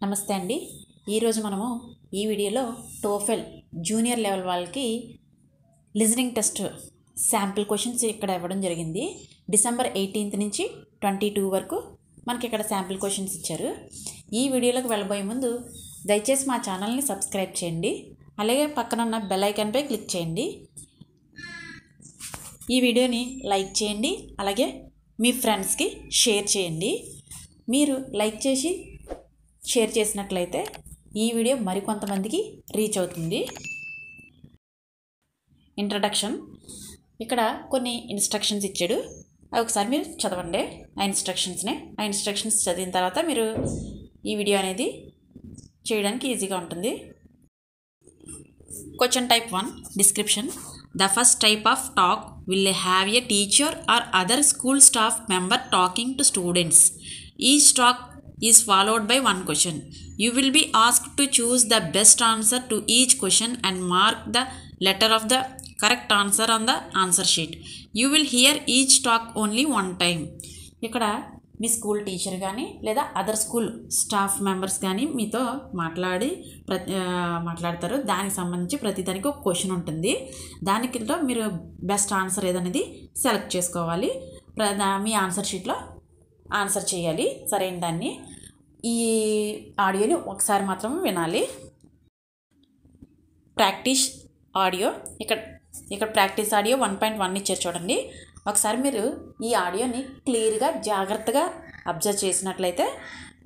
నమస్తే అండి. ఈరోజు మనము ఈ వీడియోలో టోఫెల్ జూనియర్ లెవెల్ వాళ్ళకి లిజనింగ్ టెస్ట్ శాంపిల్ క్వశ్చన్స్ ఇక్కడ ఇవ్వడం జరిగింది. డిసెంబర్ 18 నుంచి 22 వరకు మనకి ఇక్కడ శాంపిల్ క్వశ్చన్స్ ఇచ్చారు. ఈ వీడియోలోకి వెళ్ళబోయే ముందు దయచేసి మా ఛానల్ని సబ్స్క్రైబ్ చేయండి, అలాగే పక్కన ఉన్న బెల్ ఐకాన్పై క్లిక్ చేయండి. ఈ వీడియోని లైక్ చేయండి, అలాగే మీ ఫ్రెండ్స్కి షేర్ చేయండి. మీరు లైక్ చేసి షేర్ చేసినట్లయితే ఈ వీడియో మరికొంతమందికి రీచ్ అవుతుంది. ఇంట్రడక్షన్. ఇక్కడ కొన్ని ఇన్స్ట్రక్షన్స్ ఇచ్చాడు, అవి ఒకసారి మీరు చదవండి. ఆ ఇన్స్ట్రక్షన్స్ చదివిన తర్వాత మీరు ఈ వీడియో అనేది చేయడానికి ఈజీగా ఉంటుంది. Question type 1. Description. The first type of talk will have a teacher or other school staff member talking to students. Each talk is followed by one question. You will be asked to choose the best answer to each question and mark the letter of the correct answer on the answer sheet. You will hear each talk only one time. ఇక్కడ మీ school teacher కానీ లేదా other school staff members కానీ మీతో మాట్లాడతారు. దానికి సంబంధించి ప్రతిదానికి ఒక క్వశ్చన్ ఉంటుంది. దానికిలో మీరు బెస్ట్ ఆన్సర్ ఏదనేది సెలెక్ట్ చేసుకోవాలి. మీ ఆన్సర్ షీట్లో ఆన్సర్ చేయాలి సరైన దాన్ని. ఈ ఆడియోని ఒకసారి మాత్రం వినాలి. Practice audio. ఇక్కడ ప్రాక్టీస్ ఆడియో 1.1 ఇచ్చారు చూడండి. ఒకసారి మీరు ఈ ఆడియోని క్లియర్గా జాగ్రత్తగా అబ్జర్వ్ చేసినట్లయితే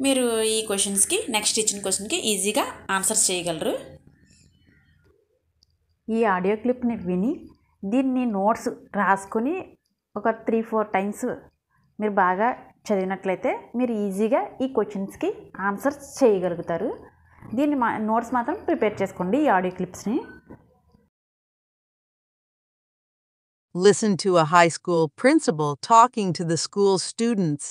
మీరు ఈ క్వశ్చన్స్కి నెక్స్ట్ ఇచ్చిన క్వశ్చన్కి ఈజీగా ఆన్సర్స్ చేయగలరు. ఈ ఆడియో క్లిప్ని విని దీన్ని నోట్స్ రాసుకొని ఒక 3-4 టైమ్స్ మీరు బాగా చదివినట్లయితే మీరు ఈజీగా ఈ క్వశ్చన్స్కి ఆన్సర్స్ చేయగలుగుతారు. దీన్ని నోట్స్ మాత్రం ప్రిపేర్ చేసుకోండి ఈ audio క్లిప్స్ని. Listen to a high school principal talking to the school's students.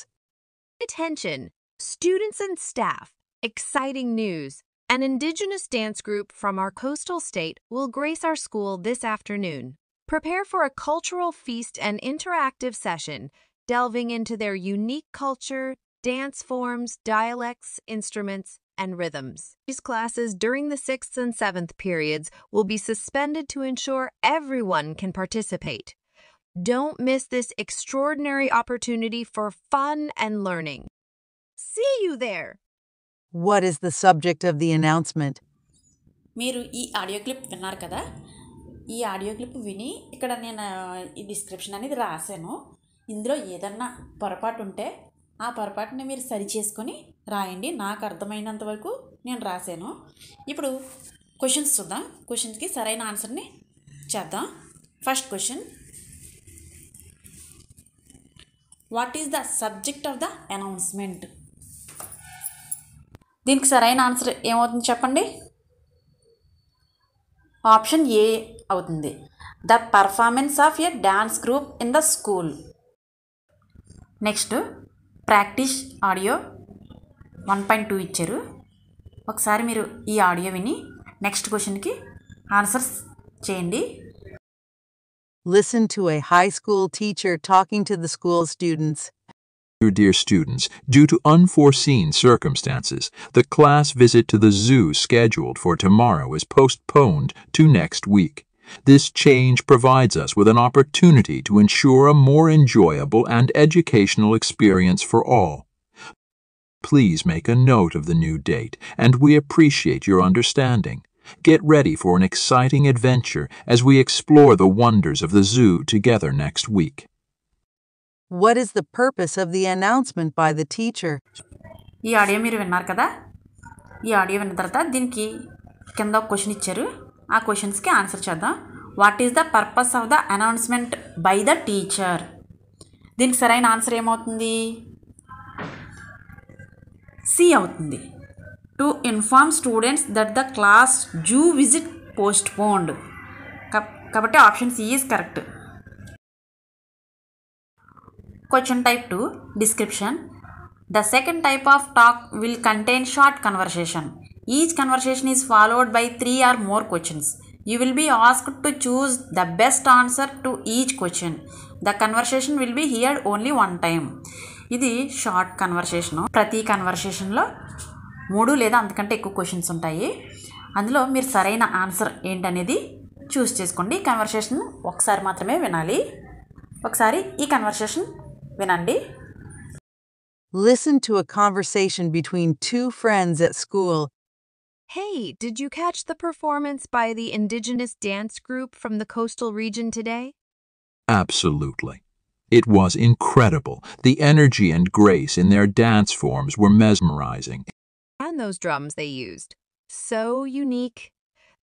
Attention, students and staff. Exciting news. An indigenous dance group from our coastal state will grace our school this afternoon. Prepare for a cultural feast and interactive session, delving into their unique culture, dance forms, dialects, instruments, and rhythms. These classes during the 6th and 7th periods will be suspended to ensure everyone can participate. Don't miss this extraordinary opportunity for fun and learning. See you there! What is the subject of the announcement? మీరు ఈ audio clip విన్నారు కదా. ఈ audio clip విని ఇక్కడ నేను ఈ description అనేది రాశాను. ఇందులో ఏదన్నా పొరపాటు ఉంటే ఆ పొరపాటుని మీరు సరి చేసుకొని రాయండి. నాకు అర్థమైనంత వరకు నేను రాశాను. ఇప్పుడు క్వశ్చన్స్ చూద్దాం. క్వశ్చన్స్కి సరైన ఆన్సర్ని చేద్దాం. First question. What is the subject of the announcement? దీనికి సరైన ఆన్సర్ ఏమవుతుంది చెప్పండి. ఆప్షన్ ఏ అవుతుంది. The performance of a dance group in the school. Next practice audio 1.2 ఇచ్చారు. ఒకసారి మీరు ఈ ఆడియో విని నెక్స్ట్ క్వశ్చన్కి ఆన్సర్స్ చేయండి. Listen to a high school teacher talking to the school students. Dear students, due to unforeseen circumstances, the class visit to the zoo scheduled for tomorrow is postponed to next week. This change provides us with an opportunity to ensure a more enjoyable and educational experience for all. Please make a note of the new date, and we appreciate your understanding. Get ready for an exciting adventure as we explore the wonders of the zoo together next week. What is the purpose of the announcement by the teacher? ఈ audio మీరు విన్నారు కదా. ఈ audio విన్న తర్వాత దీనికి కింద ఒక క్వశ్చన్ ఇచ్చారు. ఆ క్వశ్చన్స్కి ఆన్సర్ చేద్దాం. What is the purpose of the announcement by the teacher? దీనికి సరైన ఆన్సర్ ఏమవుతుంది? సి అవుతుంది. To inform students that the class zoo visit postponed. కాబట్టి option C is correct. Question type 2. Description. The second type of talk will contain short conversation. Each conversation is followed by 3 or more questions. You will be asked to choose the best answer to each question. The conversation will be heard only one time. ఇది short కన్వర్సేషను. ప్రతి కన్వర్సేషన్లో 3 లేదా అంతకంటే ఎక్కువ questions ఉంటాయి. అందులో మీరు సరైన answer ఏంటనేది చూస్ చేసుకోండి. కన్వర్సేషన్ ఒకసారి మాత్రమే వినాలి. ఒకసారి ఈ కన్వర్సేషన్ వినండి. Listen to a conversation between two friends at school. Hey, did you catch the performance by the indigenous dance group from the coastal region today? Absolutely. It was incredible. The energy and grace in their dance forms were mesmerizing. And those drums they used. So unique.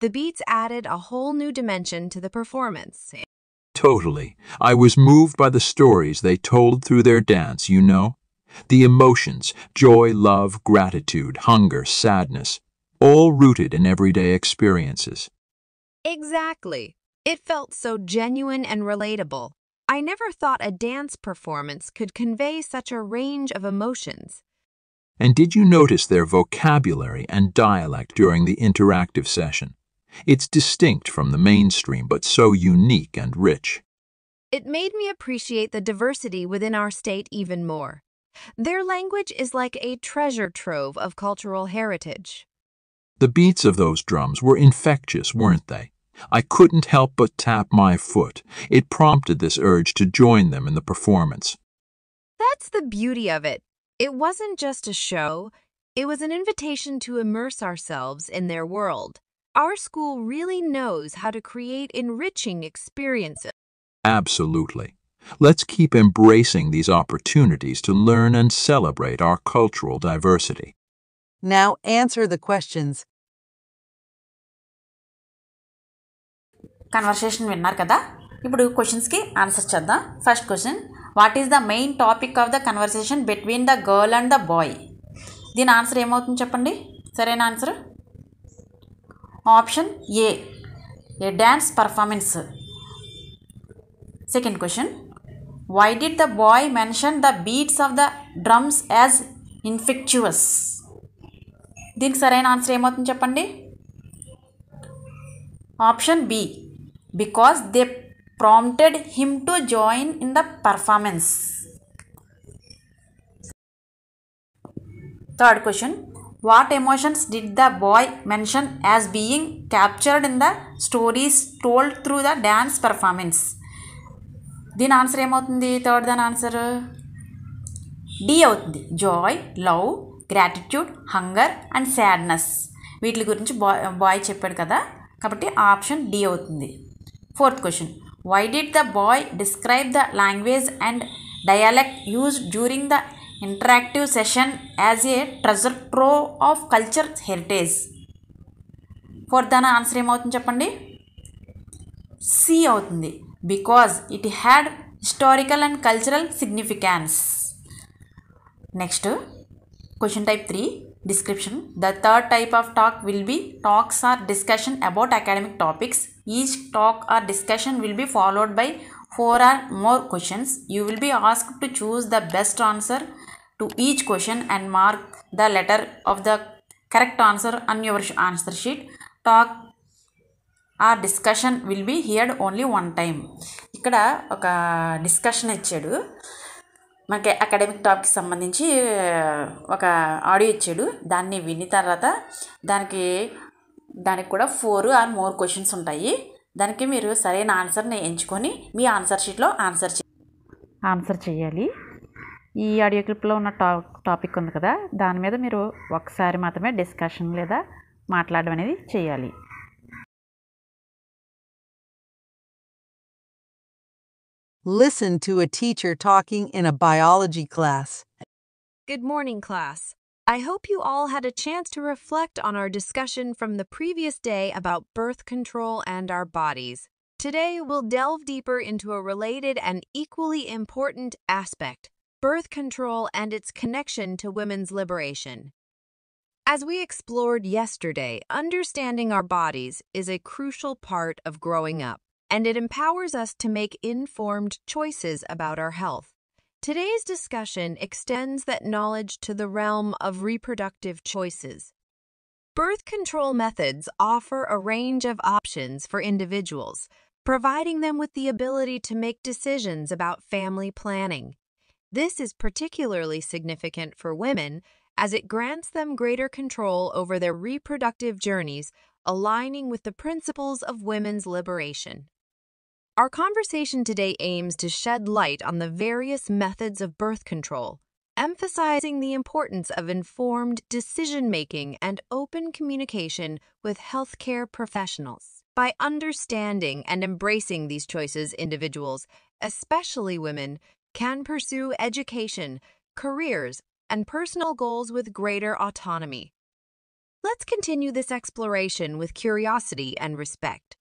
The beats added a whole new dimension to the performance. Totally. I was moved by the stories they told through their dance, you know? The emotions, joy, love, gratitude, hunger, sadness, all rooted in everyday experiences. Exactly. It felt so genuine and relatable. I never thought a dance performance could convey such a range of emotions. And did you notice their vocabulary and dialect during the interactive session? It's distinct from the mainstream, but so unique and rich. It made me appreciate the diversity within our state even more. Their language is like a treasure trove of cultural heritage. The beats of those drums were infectious, weren't they? I couldn't help but tap my foot. It prompted this urge to join them in the performance. That's the beauty of it. It wasn't just a show, it was an invitation to immerse ourselves in their world. Our school really knows how to create enriching experiences. Absolutely. Let's keep embracing these opportunities to learn and celebrate our cultural diversity. Now answer the questions. Conversation విన్నారు కదా. ఇప్పుడు క్వశ్చన్స్కి answer చేద్దాం. First question, what is the main topic of the conversation between the girl and the boy? దీని answer ఏమవుతుంది చెప్పండి, సరైన answer. Option A, a dance performance. Second question, why did the boy mention the beats of the drums as infectious? దీనికి సరైన answer ఏమవుతుంది చెప్పండి. Option B, because they prompted him to join in the performance. Third question, what emotions did the boy mention as being captured in the stories told through the dance performance? దీని answer ఏమవుతుంది, third దాని answer D అవుతుంది. Joy, love, gratitude, hunger and sadness, వీటి గురించి boy చెప్పాడు కదా, కాబట్టి option D అవుతుంది. Fourth question, why did the boy describe the language and dialect used during the interactive session as a treasure trove of culture heritage? Fourth దాని answer ఏమవుతుంది చెప్పండి. C అవుతుంది. Because it had historical and cultural significance. Next question type 3, description. The third type of talk will be talks or discussion about academic topics. Each talk or discussion will be followed by 4 or more questions. You will be asked to choose the best answer to each question and mark the letter of the correct answer on your answer sheet. Talk or discussion will be heard only one time. ఇక్కడ ఒక discussion ఇచ్చాడు మనకి academic టాపిక్కి సంబంధించి, ఒక audio ఇచ్చాడు. దాన్ని విని తర్వాత దానికి కూడా 4 or more క్వశ్చన్స్ ఉంటాయి. దానికి మీరు సరైన ఆన్సర్ని ఎంచుకొని మీ ఆన్సర్ షీట్లో ఆన్సర్ చేయాలి. ఈ ఆడియో క్లిప్లో ఉన్న టాపిక్ ఉంది కదా, దాని మీద మీరు ఒకసారి మాత్రమే డిస్కషన్ లేదా మాట్లాడడం అనేది చేయాలి. Listen to a teacher talking in a biology class. Good morning, class. I hope you all had a chance to reflect on our discussion from the previous day about birth control and our bodies. Today, we'll delve deeper into a related and equally important aspect, birth control and its connection to women's liberation. As we explored yesterday, understanding our bodies is a crucial part of growing up, and it empowers us to make informed choices about our health. Today's discussion extends that knowledge to the realm of reproductive choices. Birth control methods offer a range of options for individuals, providing them with the ability to make decisions about family planning. This is particularly significant for women, as it grants them greater control over their reproductive journeys, aligning with the principles of women's liberation. Our conversation today aims to shed light on the various methods of birth control, emphasizing the importance of informed decision-making and open communication with healthcare professionals. By understanding and embracing these choices, individuals, especially women, can pursue education, careers, and personal goals with greater autonomy. Let's continue this exploration with curiosity and respect,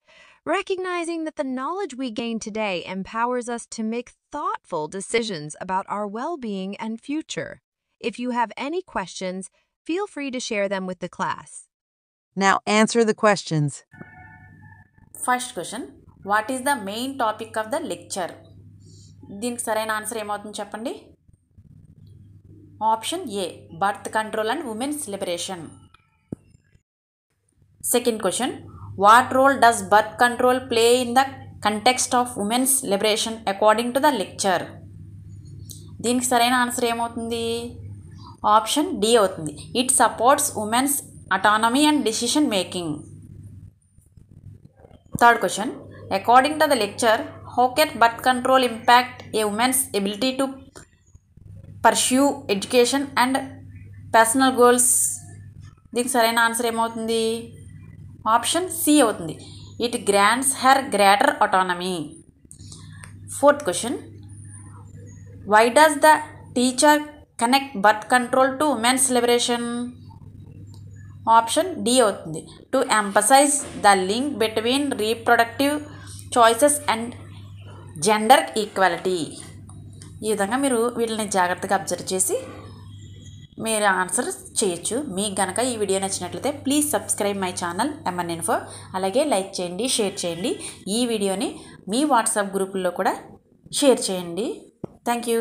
recognizing that the knowledge we gain today empowers us to make thoughtful decisions about our well-being and future. If you have any questions, feel free to share them with the class. Now answer the questions. First question, what is the main topic of the lecture? దీనికి సరైన answer ఏమవుతుంది చెప్పండి. Option A, birth control and women's liberation. Second question, what role does birth control play in the context of women's liberation according to the lecture? దీనికి సరైన answer ఏమవుతుంది? Option D అవుతుంది. It supports women's autonomy and decision making. Third question, according to the lecture, how can birth control impact a woman's ability to pursue education and personal goals? దీనికి సరైన answer ఏమవుతుంది? Option C అవుతుంది. It grants her greater autonomy. Fourth question, why does the teacher connect birth control to women's liberation? Option D అవుతుంది. To emphasise the link between reproductive choices and gender equality. ఈ విధంగా మీరు వీటిని జాగ్రత్తగా observe చేసి మీరు answer చేయొచ్చు. మీకు కనుక ఈ వీడియో నచ్చినట్లయితే please subscribe my channel MN Info. అలాగే లైక్ చేయండి, షేర్ చేయండి. ఈ వీడియోని మీ వాట్సాప్ గ్రూపుల్లో కూడా షేర్ చేయండి. Thank you.